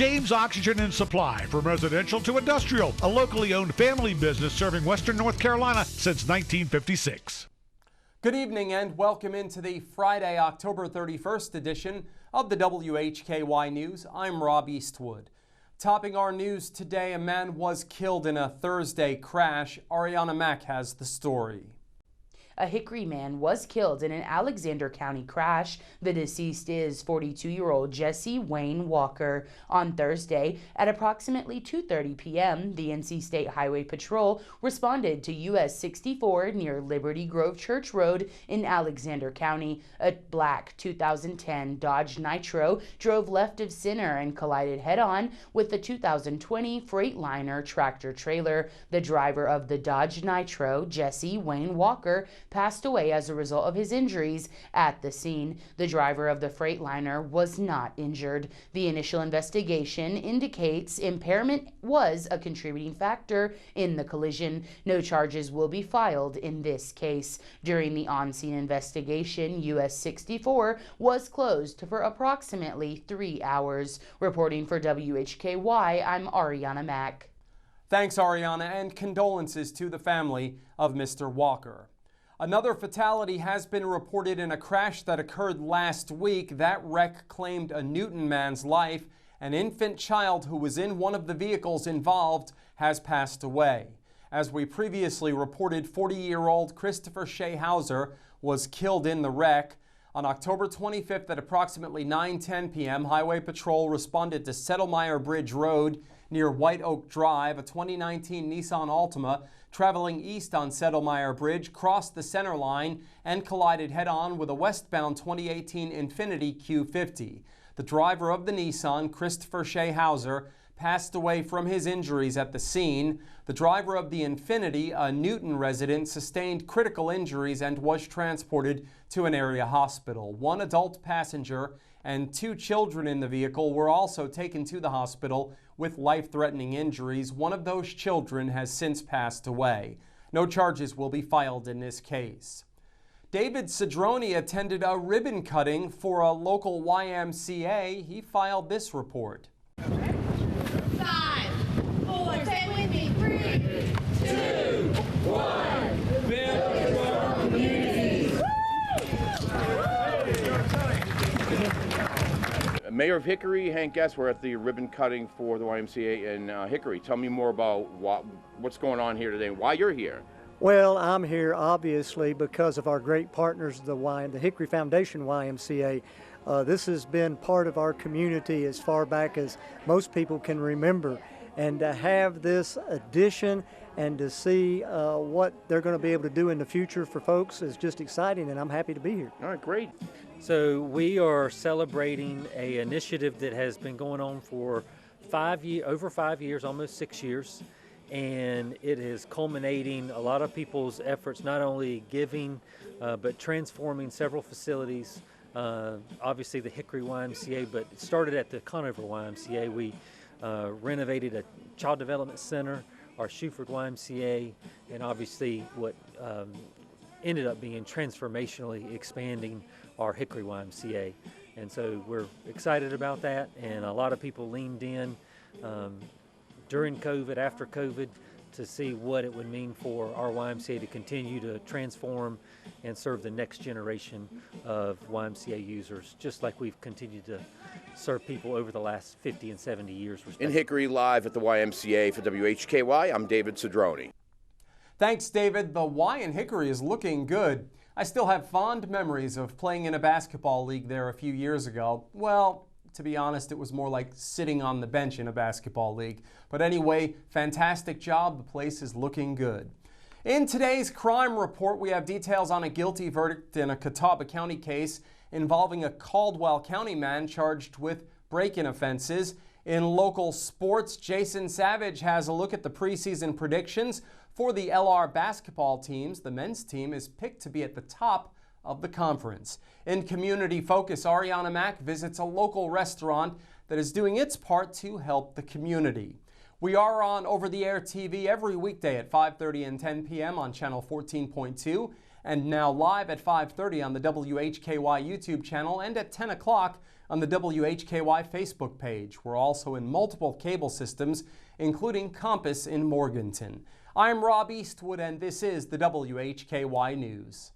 James Oxygen and Supply, from residential to industrial, a locally owned family business serving Western North Carolina since 1956. Good evening and welcome into the Friday, October 31st edition of the WHKY News. I'm Rob Eastwood. Topping our news today, a man was killed in a Thursday crash. Arianna Mack has the story. A Hickory man was killed in an Alexander County crash. The deceased is 42-year-old Jesse Wayne Walker. On Thursday at approximately 2:30 p.m., the NC State Highway Patrol responded to US 64 near Liberty Grove Church Road in Alexander County. A black 2010 Dodge Nitro drove left of center and collided head-on with the 2020 Freightliner tractor trailer. The driver of the Dodge Nitro, Jesse Wayne Walker, passed away as a result of his injuries at the scene. The driver of the Freightliner was not injured. The initial investigation indicates impairment was a contributing factor in the collision. No charges will be filed in this case. During the on-scene investigation, US 64 was closed for approximately 3 hours. Reporting for WHKY, I'm Arianna Mack. Thanks, Arianna, and condolences to the family of Mr. Walker. Another fatality has been reported in a crash that occurred last week. That wreck claimed a Newton man's life. An infant child who was in one of the vehicles involved has passed away. As we previously reported, 40-year-old Christopher Shea Hauser was killed in the wreck. On October 25th at approximately 9:10 p.m., Highway Patrol responded to Settlemyre Bridge Road near White Oak Drive. A 2019 Nissan Altima traveling east on Settlemyre Bridge crossed the center line and collided head-on with a westbound 2018 Infiniti Q50. The driver of the Nissan, Christopher Shea Hauser, passed away from his injuries at the scene. The driver of the Infiniti, a Newton resident, sustained critical injuries and was transported to an area hospital. One adult passenger and 2 children in the vehicle were also taken to the hospital with life-threatening injuries. One of those children has since passed away. No charges will be filed in this case. David Cedrone attended a ribbon cutting for a local YMCA. He filed this report. 5, 4, say it with me, 3, 2, 1. Build your community. Mayor of Hickory, Hank Guest, we're at the ribbon cutting for the YMCA in Hickory. Tell me more about what's going on here today and why you're here. Well, I'm here obviously because of our great partners, the Hickory Foundation YMCA. This has been part of our community as far back as most people can remember. And to have this addition and to see what they're going to be able to do in the future for folks is just exciting, and I'm happy to be here. All right, great. So we are celebrating an initiative that has been going on for over 5 years, almost 6 years. And it is culminating a lot of people's efforts, not only giving, but transforming several facilities. Obviously the Hickory YMCA, but it started at the Conover YMCA. We renovated a child development center, our Shuford YMCA, and obviously what ended up being transformationally expanding our Hickory YMCA. And so we're excited about that, and a lot of people leaned in during COVID, after COVID, to see what it would mean for our YMCA to continue to transform and serve the next generation of YMCA users, just like we've continued to serve people over the last 50 and 70 years. In Hickory, live at the YMCA for WHKY, I'm David Cedrone. Thanks, David. The Y in Hickory is looking good. I still have fond memories of playing in a basketball league there a few years ago. Well, to be honest, it was more like sitting on the bench in a basketball league. But anyway, fantastic job. The place is looking good. In today's crime report, we have details on a guilty verdict in a Catawba County case involving a Caldwell County man charged with break-in offenses. In local sports, Jason Savage has a look at the preseason predictions for the LR basketball teams. The men's team is picked to be at the top of the conference. In community focus, Arianna Mack visits a local restaurant that is doing its part to help the community. We are on over-the-air TV every weekday at 5:30 and 10 p.m. on channel 14.2, and now live at 5:30 on the WHKY YouTube channel and at 10 o'clock on the WHKY Facebook page. We're also in multiple cable systems, including Compass in Morganton. I'm Rob Eastwood, and this is the WHKY News.